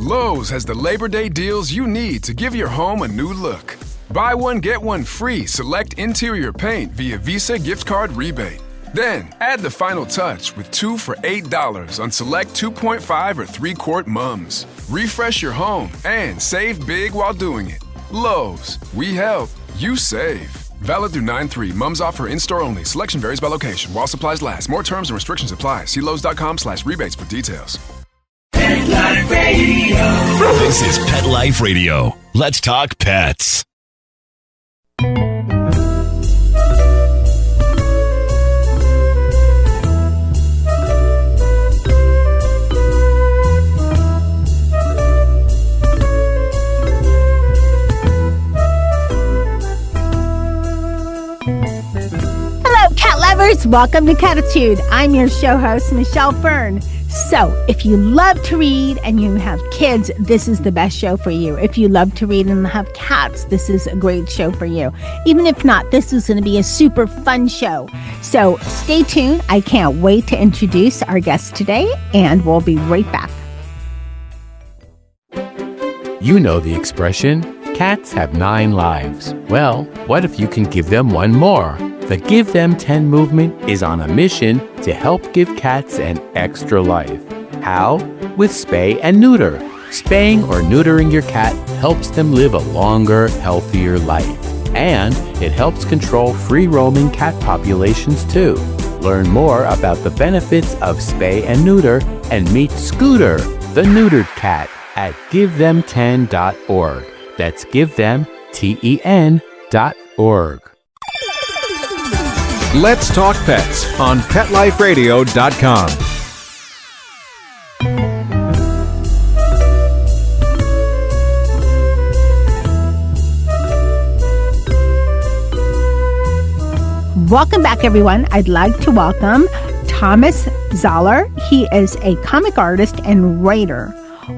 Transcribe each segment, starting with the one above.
Lowe's has the Labor Day deals you need to give your home a new look. Buy one, get one free select interior paint via Visa gift card rebate. Then, add the final touch with 2 for $8 on select 2.5 or 3-quart mums. Refresh your home and save big while doing it. Lowe's, we help, you save. Valid through 9/3. Mums offer in-store only. Selection varies by location. While supplies last. More terms and restrictions apply. See Lowes.com/rebates for details. Pet Life Radio. This is Pet Life Radio. Let's talk pets. Welcome to Cattitude. I'm your show host, Michelle Fern. So, if you love to read and you have kids, this is the best show for you. If you love to read and have cats, this is a great show for you. Even if not, this is going to be a super fun show. So, stay tuned. I can't wait to introduce our guest today, and we'll be right back. You know the expression, cats have 9 lives. Well, what if you can give them one more? The Give Them 10 movement is on a mission to help give cats an extra life. How? With spay and neuter. Spaying or neutering your cat helps them live a longer, healthier life. And it helps control free-roaming cat populations too. Learn more about the benefits of spay and neuter and meet Scooter, the neutered cat, at GiveThem10.org. That's GiveThem10.org. Let's Talk Pets on PetLifeRadio.com. Welcome back, everyone. I'd like to welcome Thom Zahler. He is a comic artist and writer.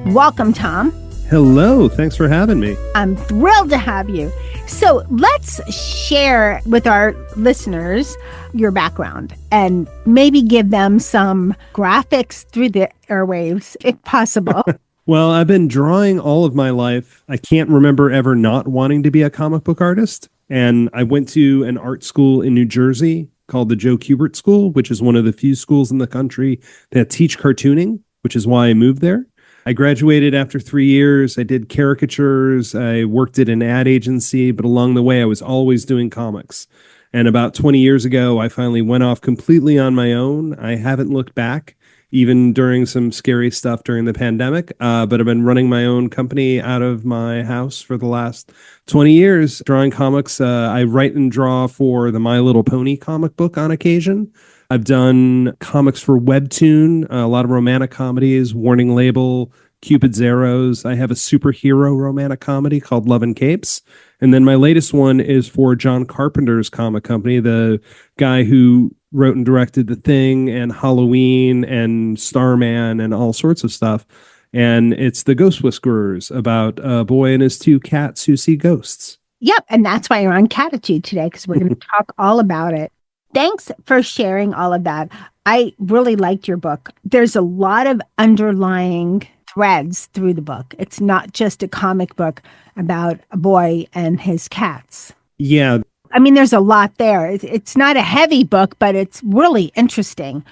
Welcome, Thom. Hello. Thanks for having me. I'm thrilled to have you. So let's share with our listeners your background and maybe give them some graphics through the airwaves, if possible. Well, I've been drawing all of my life. I can't remember ever not wanting to be a comic book artist. And I went to an art school in New Jersey called the Joe Kubert School, which is one of the few schools in the country that teach cartooning, which is why I moved there. I graduated after 3 years. I did caricatures. I worked at an ad agency, but along the way, I was always doing comics. And about 20 years ago, I finally went off completely on my own. I haven't looked back, even during some scary stuff during the pandemic. But I've been running my own company out of my house for the last 20 years, drawing comics. I write and draw for the My Little Pony comic book on occasion. I've done comics for Webtoon, a lot of romantic comedies, Warning Label, Cupid's Arrows. I have a superhero romantic comedy called Love and Capes. And then my latest one is for John Carpenter's comic company, the guy who wrote and directed The Thing and Halloween and Starman and all sorts of stuff. And it's the Ghost Whiskerers, about a boy and his 2 cats who see ghosts. Yep. And that's why you're on Cattitude today, because we're going to talk all about it. Thanks for sharing all of that. I really liked your book. There's a lot of underlying threads through the book. It's not just a comic book about a boy and his cats. Yeah. I mean, there's a lot there. It's not a heavy book, but it's really interesting.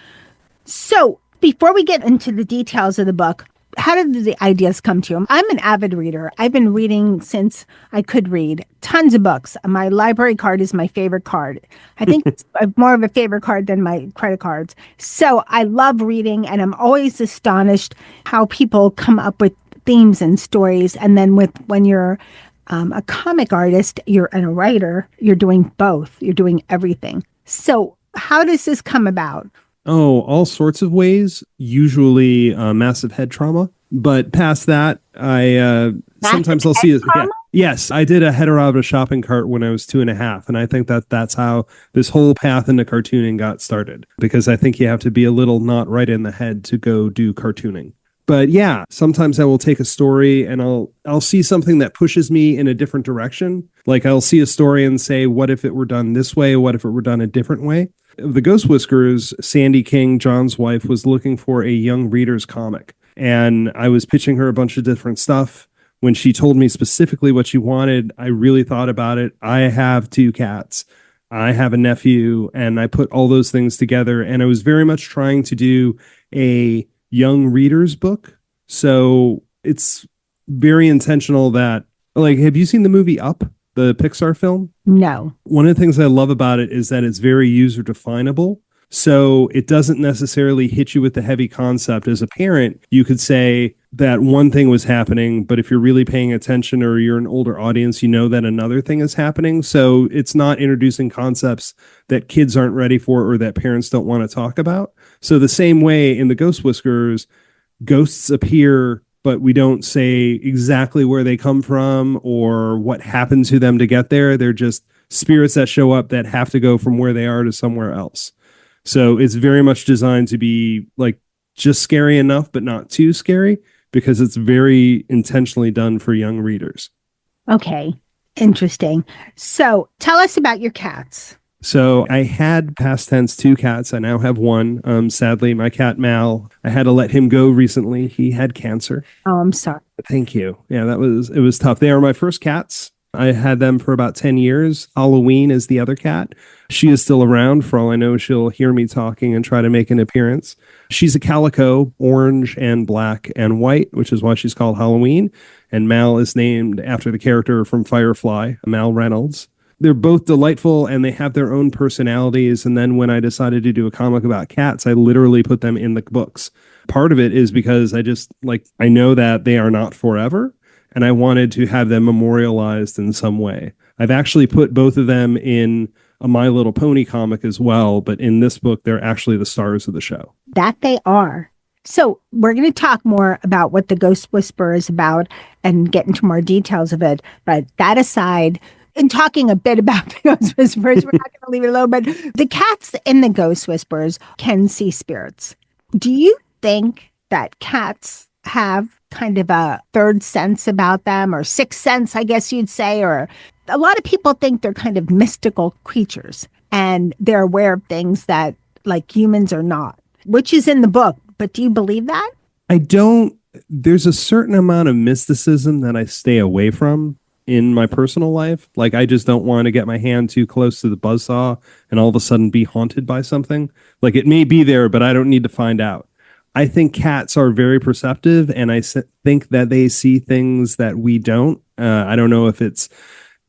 So before we get into the details of the book, how did the ideas come to you? I'm an avid reader. I've been reading since I could read. Tons of books. My library card is my favorite card. I think it's more of a favorite card than my credit cards. So I love reading, and I'm always astonished how people come up with themes and stories. And then when you're a comic artist, and a writer, you're doing both. You're doing everything. So how does this come about? Oh, all sorts of ways, usually massive head trauma. But past that, sometimes I'll see it. Yeah. Yes, I did a header out of a shopping cart when I was 2.5. And I think that's how this whole path into cartooning got started, because I think you have to be a little not right in the head to go do cartooning. But yeah, sometimes I will take a story and I'll see something that pushes me in a different direction. Like I'll see a story and say, what if it were done this way? What if it were done a different way? The Ghost Whiskerers, Sandy King, John's wife, was looking for a young reader's comic. And I was pitching her a bunch of different stuff. When she told me specifically what she wanted, I really thought about it. I have 2 cats. I have a nephew, and I put all those things together. And I was very much trying to do a young reader's book. So it's very intentional that, like, have you seen the movie Up, the Pixar film? No. One of the things I love about it is that it's very user definable. So it doesn't necessarily hit you with the heavy concept. As a parent, you could say that one thing was happening, but if you're really paying attention or you're an older audience, you know that another thing is happening. So it's not introducing concepts that kids aren't ready for or that parents don't want to talk about. So the same way in the Ghost Whiskerers, ghosts appear, but we don't say exactly where they come from or what happened to them to get there. They're just spirits that show up that have to go from where they are to somewhere else. So it's very much designed to be like just scary enough, but not too scary, because it's very intentionally done for young readers. Okay. Interesting. So tell us about your cats. So I had past tense 2 cats. I now have 1. Sadly, my cat Mal, I had to let him go recently. He had cancer. Oh, I'm sorry. Thank you. Yeah, it was tough. They are my first cats. I had them for about 10 years. Halloween is the other cat. She is still around. For all I know, she'll hear me talking and try to make an appearance. She's a calico, orange and black and white, which is why she's called Halloween. And Mal is named after the character from Firefly, Mal Reynolds. They're both delightful and they have their own personalities. And then when I decided to do a comic about cats, I literally put them in the books. Part of it is because I know that they are not forever. And I wanted to have them memorialized in some way. I've actually put both of them in a My Little Pony comic as well, but in this book, they're actually the stars of the show. That they are. So we're going to talk more about what the Ghost Whisperer is about and get into more details of it. But that aside, in talking a bit about the Ghost Whisperers, we're not going to leave it alone, but the cats in the Ghost Whisperers can see spirits. Do you think that cats have kind of a third sense about them, or sixth sense, I guess you'd say? Or a lot of people think they're kind of mystical creatures and they're aware of things that like humans are not, which is in the book. But do you believe that? I don't. There's a certain amount of mysticism that I stay away from in my personal life. Like, I just don't want to get my hand too close to the buzzsaw and all of a sudden be haunted by something. Like, it may be there, but I don't need to find out. I think cats are very perceptive, and I think that they see things that we don't. I don't know if it's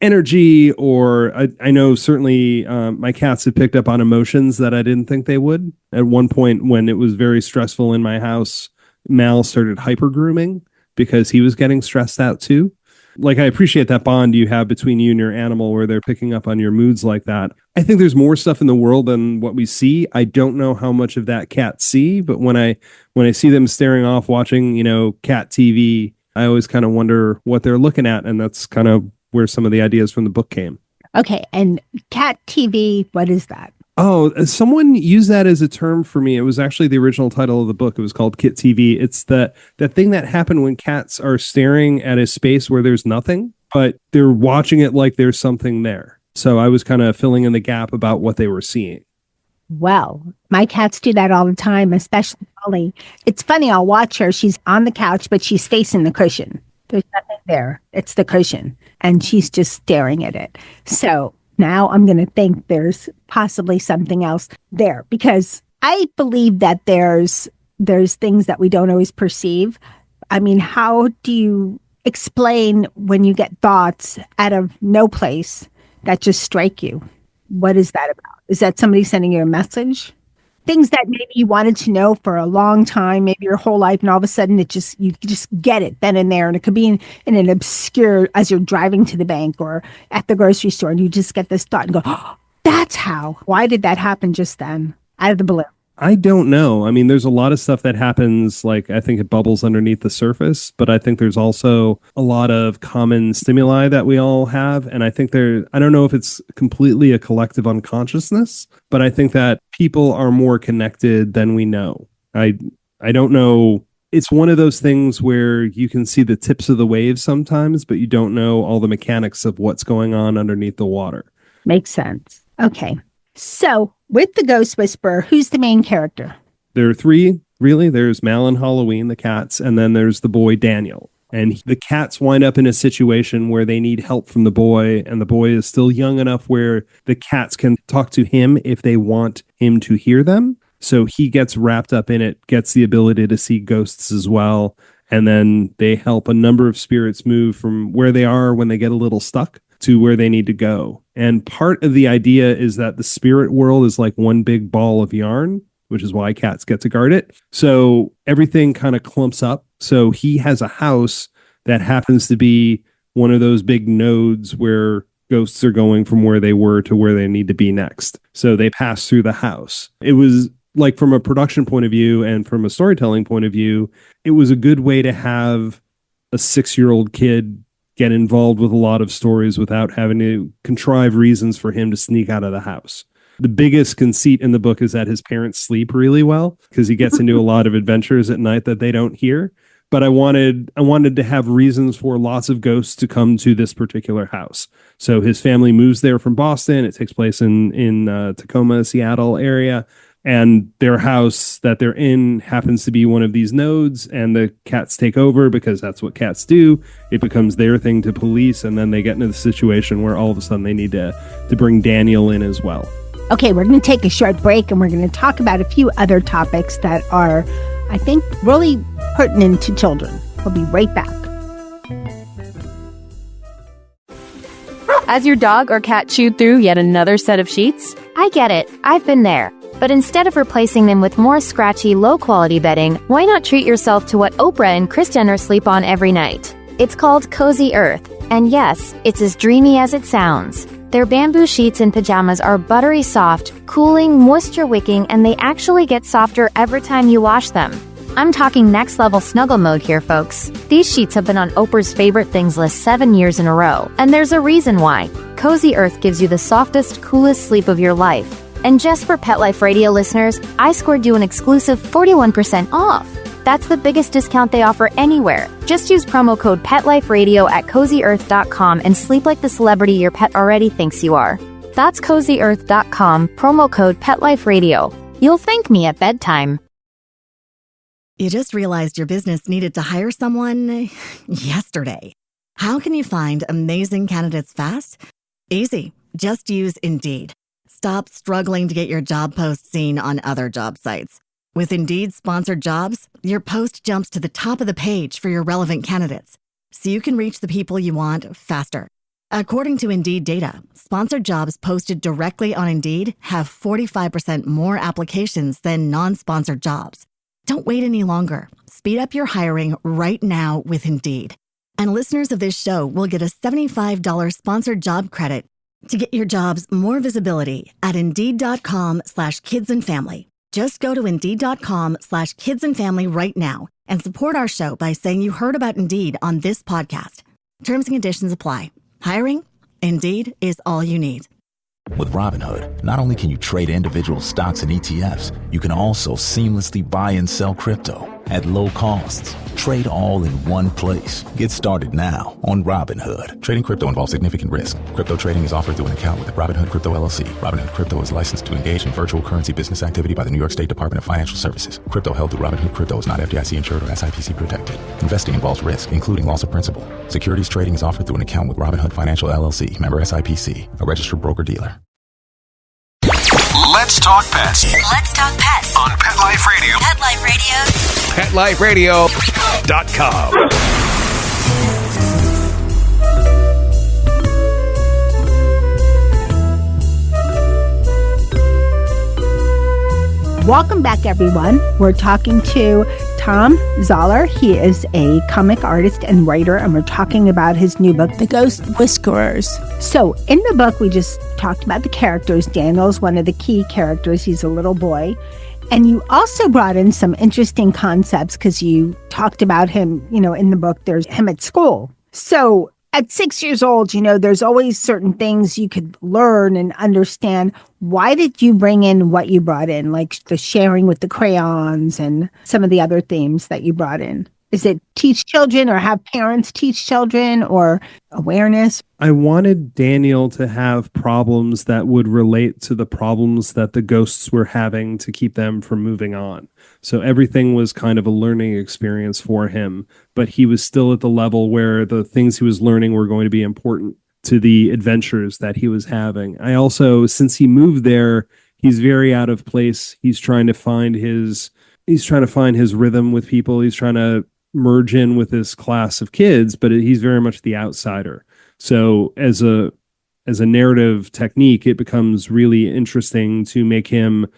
energy or I know certainly my cats have picked up on emotions that I didn't think they would. At one point when it was very stressful in my house, Mal started hyper grooming because he was getting stressed out too. Like, I appreciate that bond you have between you and your animal where they're picking up on your moods like that. I think there's more stuff in the world than what we see. I don't know how much of that cats see, but when I see them staring off watching, cat TV, I always kind of wonder what they're looking at. And that's kind of where some of the ideas from the book came. Okay. And cat TV, what is that? Oh, someone used that as a term for me. It was actually the original title of the book. It was called Kit TV. It's the thing that happened when cats are staring at a space where there's nothing, but they're watching it like there's something there. So I was kind of filling in the gap about what they were seeing. Well, my cats do that all the time, especially Molly. It's funny. I'll watch her. She's on the couch, but she's facing the cushion. There's nothing there. It's the cushion. And she's just staring at it. So now I'm going to think there's possibly something else there, because I believe that there's things that we don't always perceive. I mean, how do you explain when you get thoughts out of no place that just strike you? What is that about? Is that somebody sending you a message? Things that maybe you wanted to know for a long time, maybe your whole life, and all of a sudden you just get it then and there. And it could be in an obscure, as you're driving to the bank or at the grocery store, and you just get this thought and go, oh, that's how. Why did that happen just then, out of the blue? I don't know. I mean, there's a lot of stuff that happens, like, I think it bubbles underneath the surface, but I think there's also a lot of common stimuli that we all have. And I think I don't know if it's completely a collective unconsciousness, but I think that people are more connected than we know. I don't know. It's one of those things where you can see the tips of the waves sometimes, but you don't know all the mechanics of what's going on underneath the water. Makes sense. Okay. So with the Ghost Whisperer, who's the main character? There are 3 really. There's Mal and Halloween, the cats, and then there's the boy Daniel. And the cats wind up in a situation where they need help from the boy, and the boy is still young enough where the cats can talk to him if they want him to hear them. So he gets wrapped up in it, gets the ability to see ghosts as well. And then they help a number of spirits move from where they are when they get a little stuck to where they need to go. And part of the idea is that the spirit world is like one big ball of yarn, which is why cats get to guard it. So everything kind of clumps up. So he has a house that happens to be one of those big nodes where ghosts are going from where they were to where they need to be next. So they pass through the house. It was like, from a production point of view and from a storytelling point of view, it was a good way to have a 6-year-old kid get involved with a lot of stories without having to contrive reasons for him to sneak out of the house. The biggest conceit in the book is that his parents sleep really well because he gets into a lot of adventures at night that they don't hear. But I wanted to have reasons for lots of ghosts to come to this particular house. So his family moves there from Boston. It takes place in Tacoma, Seattle area. And their house that they're in happens to be one of these nodes, and the cats take over because that's what cats do. It becomes their thing to police, and then they get into the situation where all of a sudden they need to bring Daniel in as well. Okay, we're going to take a short break, and we're going to talk about a few other topics that are, I think, really pertinent to children. We'll be right back. Has your dog or cat chewed through yet another set of sheets? I get it. I've been there. But instead of replacing them with more scratchy, low-quality bedding, why not treat yourself to what Oprah and Kris Jenner sleep on every night? It's called Cozy Earth. And yes, it's as dreamy as it sounds. Their bamboo sheets and pajamas are buttery soft, cooling, moisture-wicking, and they actually get softer every time you wash them. I'm talking next-level snuggle mode here, folks. These sheets have been on Oprah's favorite things list 7 years in a row, and there's a reason why. Cozy Earth gives you the softest, coolest sleep of your life. And just for Pet Life Radio listeners, I scored you an exclusive 41% off. That's the biggest discount they offer anywhere. Just use promo code PetLifeRadio at CozyEarth.com and sleep like the celebrity your pet already thinks you are. That's CozyEarth.com, promo code PetLifeRadio. You'll thank me at bedtime. You just realized your business needed to hire someone yesterday. How can you find amazing candidates fast? Easy. Just use Indeed. Stop struggling to get your job post seen on other job sites. With Indeed sponsored jobs, your post jumps to the top of the page for your relevant candidates, so you can reach the people you want faster. According to Indeed data, sponsored jobs posted directly on Indeed have 45% more applications than non-sponsored jobs. Don't wait any longer. Speed up your hiring right now with Indeed. And listeners of this show will get a $75 sponsored job credit to get your jobs more visibility at Indeed.com/kidsandfamily. Just go to Indeed.com/kidsandfamily right now and support our show by saying you heard about Indeed on this podcast. Terms and conditions apply. Hiring? Indeed is all you need. With Robinhood, not only can you trade individual stocks and ETFs, you can also seamlessly buy and sell crypto at low costs. Trade all in one place. Get started now on Robinhood. Trading crypto involves significant risk. Crypto trading is offered through an account with Robinhood Crypto LLC. Robinhood Crypto is licensed to engage in virtual currency business activity by the New York State Department of Financial Services. Crypto held through Robinhood Crypto is not FDIC insured or SIPC protected. Investing involves risk, including loss of principal. Securities trading is offered through an account with Robinhood Financial LLC, member SIPC, a registered broker-dealer. Let's talk pets. Let's talk pets On Pet Life Radio. Pet Life Radio. PetLifeRadio.com. Welcome back, everyone. We're talking to Thom Zahler. He is a comic artist and writer, and we're talking about his new book, The Ghost Whiskerers. So in the book, we just talked about the characters. Daniel's one of the key characters. He's a little boy. And you also brought in some interesting concepts because you talked about him, in the book, there's him at school. So at 6 years old, there's always certain things you could learn and understand. Why did you bring in what you brought in, like the sharing with the crayons and some of the other themes that you brought in? Is it teach children or have parents teach children or awareness? I wanted Daniel to have problems that would relate to the problems that the ghosts were having to keep them from moving on. So everything was kind of a learning experience for him, but he was still at the level where the things he was learning were going to be important to the adventures that he was having. I also, since he moved there, he's very out of place. He's trying to find his rhythm with people. He's trying to merge in with this class of kids, but he's very much the outsider. So as a narrative technique, it becomes really interesting to make him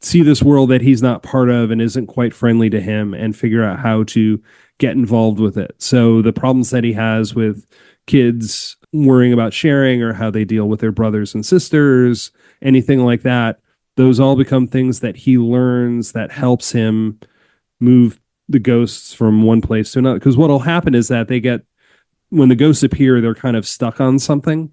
see this world that he's not part of and isn't quite friendly to him, and figure out how to get involved with it. So the problems that he has with kids worrying about sharing, or how they deal with their brothers and sisters, anything like that, those all become things that he learns that helps him move the ghosts from one place to another. Because what'll happen is that when the ghosts appear, they're kind of stuck on something.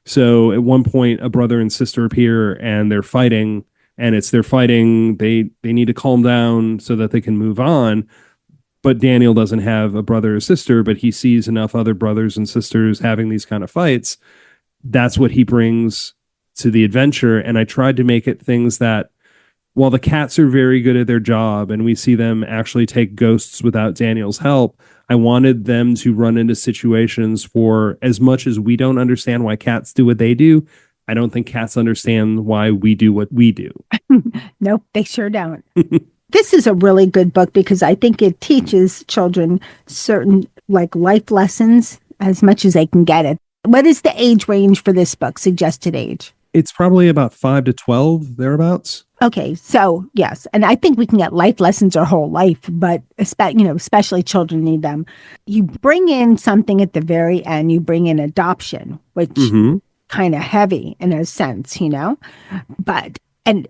So at one point, a brother and sister appear and they're fighting, and they're fighting. They need to calm down so that they can move on. But Daniel doesn't have a brother or sister, but he sees enough other brothers and sisters having these kind of fights. That's what he brings to the adventure. And I tried to make it things that, while the cats are very good at their job and we see them actually take ghosts without Daniel's help, I wanted them to run into situations for, as much as we don't understand why cats do what they do, I don't think cats understand why we do what we do. Nope, they sure don't. This is a really good book because I think it teaches children certain life lessons as much as they can get it. What is the age range for this book, suggested age? It's probably about 5 to 12, thereabouts. Okay, so yes, and I think we can get life lessons our whole life, but especially children need them. You bring in something at the very end. You bring in adoption, which kind of heavy in a sense, but in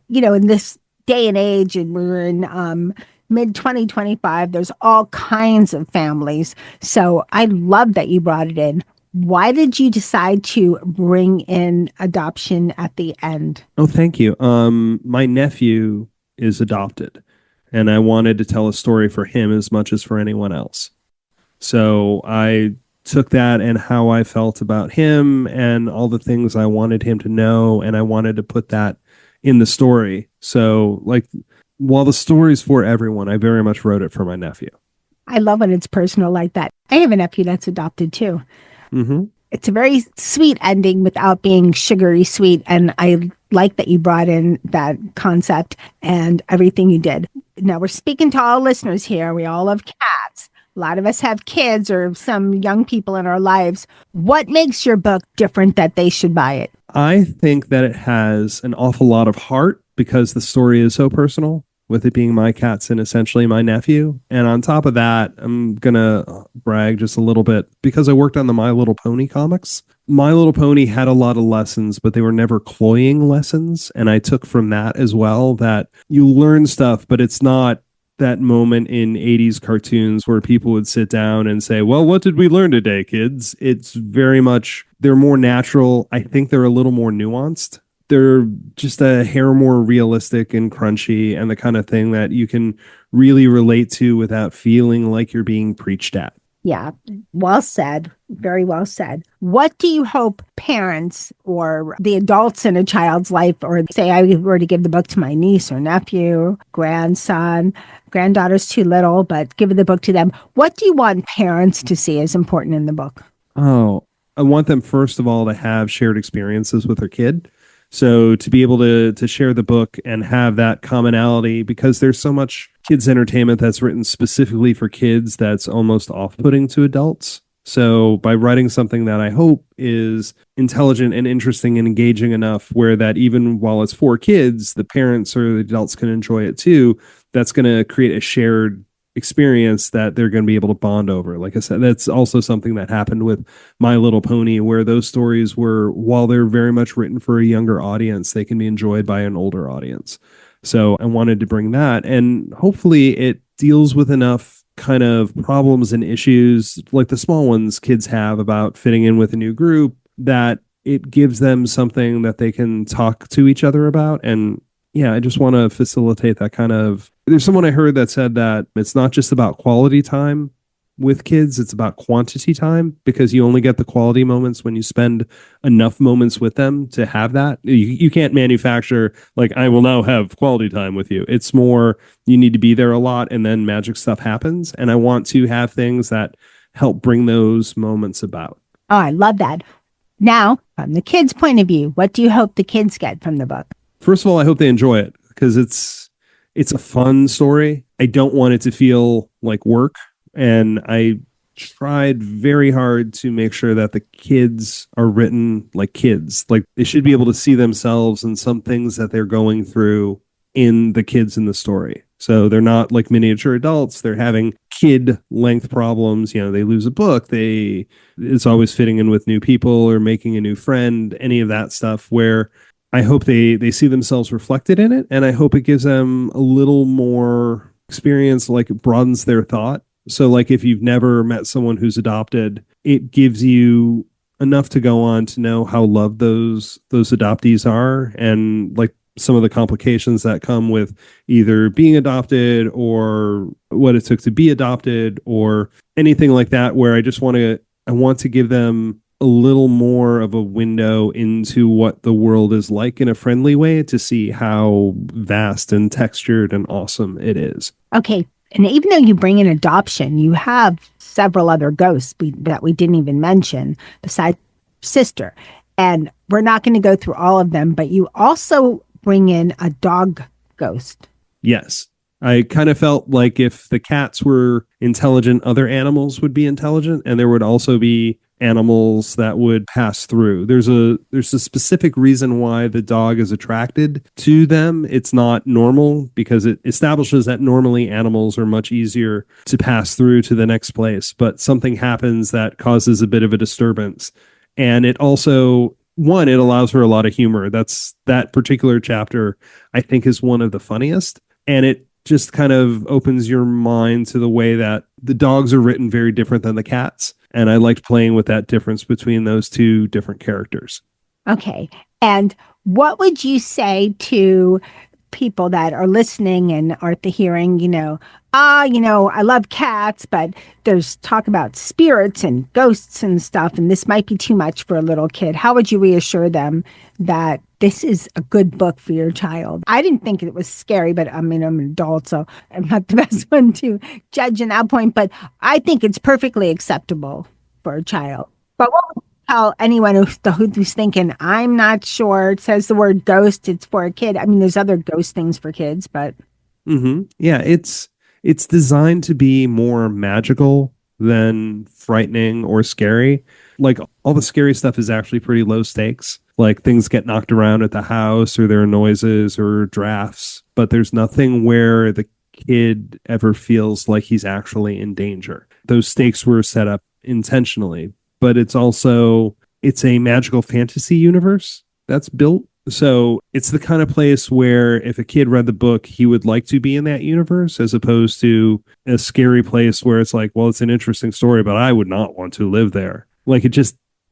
this day and age, and we're in mid 2025. There's all kinds of families, so I love that you brought it in. Why did you decide to bring in adoption at the end? Oh, thank you. My nephew is adopted, and I wanted to tell a story for him as much as for anyone else. So I took that and how I felt about him and all the things I wanted him to know, and I wanted to put that in the story. So, while the story's for everyone, I very much wrote it for my nephew. I love when it's personal like that. I have a nephew that's adopted too. Mm-hmm. It's a very sweet ending without being sugary sweet. And I like that you brought in that concept and everything you did. Now, we're speaking to all listeners here. We all love cats. A lot of us have kids or some young people in our lives. What makes your book different that they should buy it? I think that it has an awful lot of heart because the story is so personal, with it being my cats and essentially my nephew. And on top of that, I'm going to brag just a little bit because I worked on the My Little Pony comics. My Little Pony had a lot of lessons, but they were never cloying lessons. And I took from that as well that you learn stuff, but it's not that moment in 80s cartoons where people would sit down and say, well, what did we learn today, kids? It's very much, they're more natural. I think they're a little more nuanced. They're just a hair more realistic and crunchy and the kind of thing that you can really relate to without feeling like you're being preached at. Yeah, well said. Very well said. What do you hope parents or the adults in a child's life, or say I were to give the book to my niece or nephew, grandson, granddaughter's too little, but give the book to them. What do you want parents to see as important in the book? Oh, I want them, first of all, to have shared experiences with their kid. So to be able to share the book and have that commonality, because there's so much kids entertainment that's written specifically for kids that's almost off-putting to adults. So by writing something that I hope is intelligent and interesting and engaging enough where that even while it's for kids, the parents or the adults can enjoy it too, that's going to create a shared experience that they're going to be able to bond over. Like I said, that's also something that happened with My Little Pony, where those stories were, while they're very much written for a younger audience, they can be enjoyed by an older audience. So I wanted to bring that, and hopefully it deals with enough kind of problems and issues like the small ones kids have about fitting in with a new group, that it gives them something that they can talk to each other about. And yeah, I just want to facilitate that kind of... There's someone I heard that said that it's not just about quality time, with kids. It's about quantity time because you only get the quality moments when you spend enough moments with them to have that. You can't manufacture like, I will now have quality time with you. It's more, you need to be there a lot and then magic stuff happens. And I want to have things that help bring those moments about. Oh, I love that. Now, from the kids' point of view, what do you hope the kids get from the book? First of all, I hope they enjoy it because it's a fun story. I don't want it to feel like work. And I tried very hard to make sure that the kids are written like kids. Like they should be able to see themselves and some things that they're going through in the kids in the story. So they're not like miniature adults. They're having kid length problems. You know, they lose a book. It's always fitting in with new people or making a new friend, any of that stuff where I hope they see themselves reflected in it. And I hope it gives them a little more experience, like it broadens their thought. So like if you've never met someone who's adopted, it gives you enough to go on to know how loved those adoptees are and like some of the complications that come with either being adopted or what it took to be adopted or anything like that, where I want to give them a little more of a window into what the world is like in a friendly way to see how vast and textured and awesome it is. Okay. And even though you bring in adoption, you have several other ghosts that we didn't even mention besides sister. And we're not going to go through all of them, but you also bring in a dog ghost. Yes. I kind of felt like if the cats were intelligent, other animals would be intelligent, and there would also be animals that would pass through. There's a specific reason why the dog is attracted to them. It's not normal because it establishes that normally animals are much easier to pass through to the next place, but something happens that causes a bit of a disturbance. And it also, one, it allows for a lot of humor. That particular chapter, I think, is one of the funniest. And it just kind of opens your mind to the way that the dogs are written very different than the cats. And I liked playing with that difference between those two different characters. Okay. And what would you say to people that are listening and are hearing, I love cats, but there's talk about spirits and ghosts and stuff, and this might be too much for a little kid. How would you reassure them that this is a good book for your child? I didn't think it was scary, but I'm an adult, so I'm not the best one to judge in that point, but I think it's perfectly acceptable for a child. But what would you tell anyone who's thinking, I'm not sure, it says the word ghost, it's for a kid? I mean, there's other ghost things for kids, but... Mm-hmm. Yeah, it's designed to be more magical than frightening or scary. Like, all the scary stuff is actually pretty low stakes. Like, things get knocked around at the house, or there are noises or drafts, but there's nothing where the kid ever feels like he's actually in danger. Those stakes were set up intentionally, but it's a magical fantasy universe that's built. So it's the kind of place where if a kid read the book, he would like to be in that universe, as opposed to a scary place where it's like, well, it's an interesting story, but I would not want to live there. Like,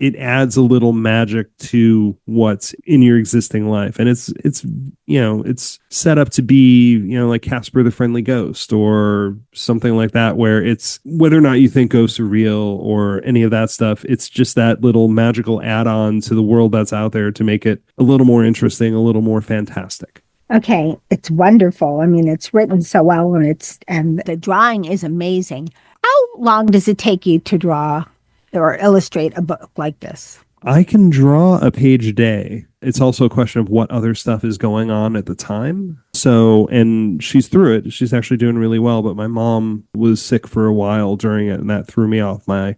it adds a little magic to what's in your existing life. And it's set up to be, like Casper the Friendly Ghost or something like that, where it's whether or not you think ghosts are real or any of that stuff, it's just that little magical add-on to the world that's out there to make it a little more interesting, a little more fantastic. Okay, it's wonderful. I mean, it's written so well, and the drawing is amazing. How long does it take you to draw or illustrate a book like this? I can draw a page a day. It's also a question of what other stuff is going on at the time. So, and she's through it. She's actually doing really well, but my mom was sick for a while during it, and that threw me off my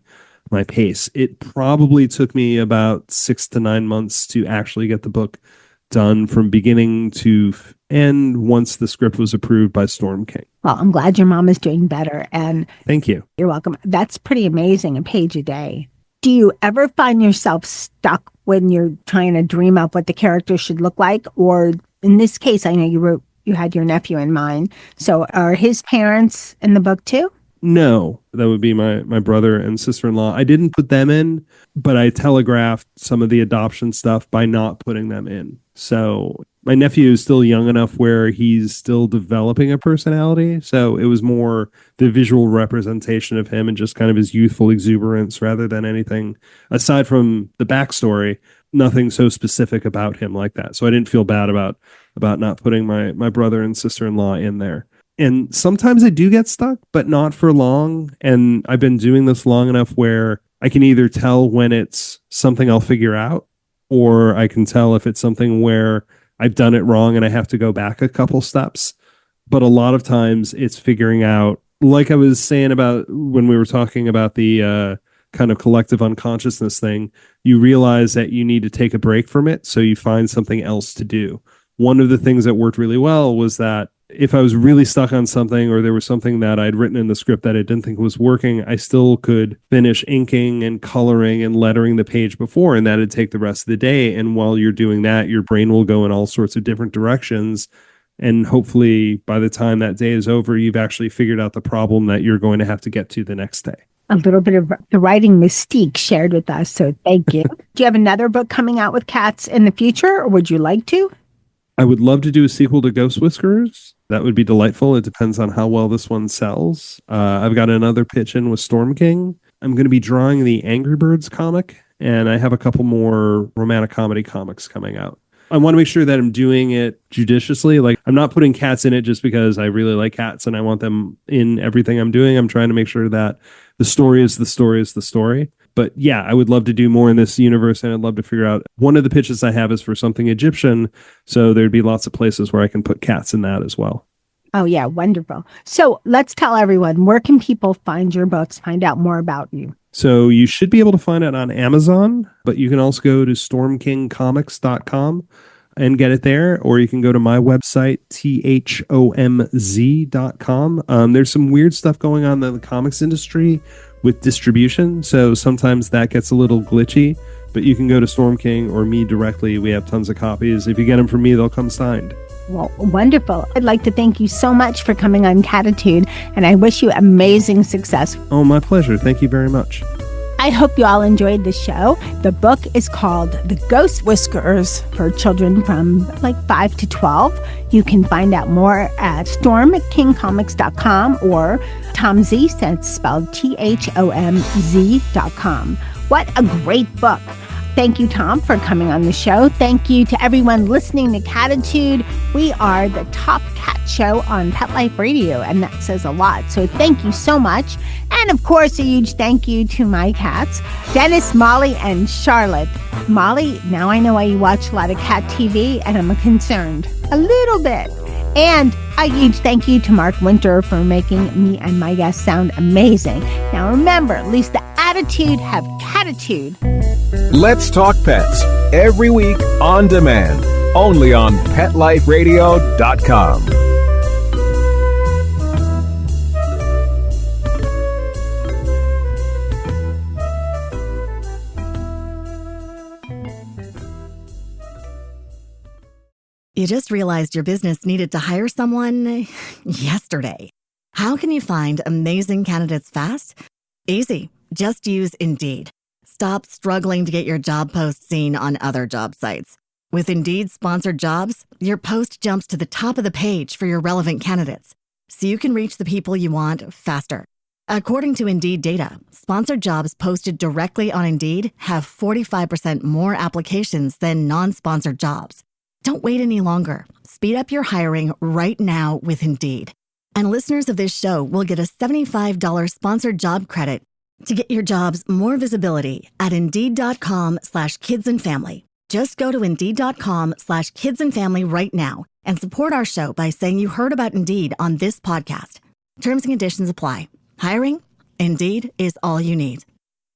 pace. It probably took me about 6 to 9 months to actually get the book done from beginning to end once the script was approved by Storm King. Well, I'm glad your mom is doing better. And thank you. You're welcome. That's pretty amazing, a page a day. Do you ever find yourself stuck when you're trying to dream up what the character should look like? Or in this case, I know you had your nephew in mind. So are his parents in the book too? No, that would be my brother and sister-in-law. I didn't put them in, but I telegraphed some of the adoption stuff by not putting them in. So my nephew is still young enough where he's still developing a personality. So it was more the visual representation of him and just kind of his youthful exuberance rather than anything aside from the backstory, nothing so specific about him like that. So I didn't feel bad about not putting my brother and sister-in-law in there. And sometimes I do get stuck, but not for long. And I've been doing this long enough where I can either tell when it's something I'll figure out, or I can tell if it's something where I've done it wrong and I have to go back a couple steps. But a lot of times it's figuring out, like I was saying about when we were talking about the kind of collective unconsciousness thing, you realize that you need to take a break from it. So you find something else to do. One of the things that worked really well was that if I was really stuck on something or there was something that I'd written in the script that I didn't think was working, I still could finish inking and coloring and lettering the page before, and that'd take the rest of the day. And while you're doing that, your brain will go in all sorts of different directions. And hopefully by the time that day is over, you've actually figured out the problem that you're going to have to get to the next day. A little bit of the writing mystique shared with us. So thank you. Do you have another book coming out with cats in the future, or would you like to? I would love to do a sequel to Ghost Whiskerers. That would be delightful. It depends on how well this one sells. I've got another pitch in with Storm King. I'm going to be drawing the Angry Birds comic, and I have a couple more romantic comedy comics coming out. I want to make sure that I'm doing it judiciously. Like, I'm not putting cats in it just because I really like cats and I want them in everything I'm doing. I'm trying to make sure that the story is the story is the story. But yeah, I would love to do more in this universe, and I'd love to figure out. One of the pitches I have is for something Egyptian, so there'd be lots of places where I can put cats in that as well. Oh, yeah, wonderful. So let's tell everyone, where can people find your books, find out more about you? So you should be able to find it on Amazon, but you can also go to stormkingcomics.com and get it there, or you can go to my website, thomz.com. There's some weird stuff going on in the comics industry with distribution, so sometimes that gets a little glitchy, but you can go to Storm King or me directly. We have tons of copies. If you get them from me, they'll come signed. Well, wonderful. I'd like to thank you so much for coming on Cattitude, and I wish you amazing success. Oh, my pleasure. Thank you very much. I hope you all enjoyed the show. The book is called The Ghost Whiskerers for children from like 5 to 12. You can find out more at stormkingcomics.com or Thom Z, that's spelled THOMZ.com. What a great book. Thank you, Thom, for coming on the show. Thank you to everyone listening to Cattitude. We are the top cat show on Pet Life Radio, and that says a lot. So thank you so much. And of course, a huge thank you to my cats, Dennis, Molly, and Charlotte. Molly, now I know why you watch a lot of cat TV, and I'm concerned. A little bit. And a huge thank you to Mark Winter for making me and my guests sound amazing. Now remember, at least the attitude have Cattitude. Let's Talk Pets, every week on demand, only on PetLifeRadio.com. You just realized your business needed to hire someone yesterday. How can you find amazing candidates fast? Easy. Just use Indeed. Stop struggling to get your job post seen on other job sites. With Indeed sponsored jobs, your post jumps to the top of the page for your relevant candidates, so you can reach the people you want faster. According to Indeed data, sponsored jobs posted directly on Indeed have 45% more applications than non-sponsored jobs. Don't wait any longer. Speed up your hiring right now with Indeed. And listeners of this show will get a $75 sponsored job credit to get your jobs more visibility at Indeed.com/kidsandfamily. Just go to Indeed.com/kidsandfamily right now and support our show by saying you heard about Indeed on this podcast. Terms and conditions apply. Hiring? Indeed is all you need.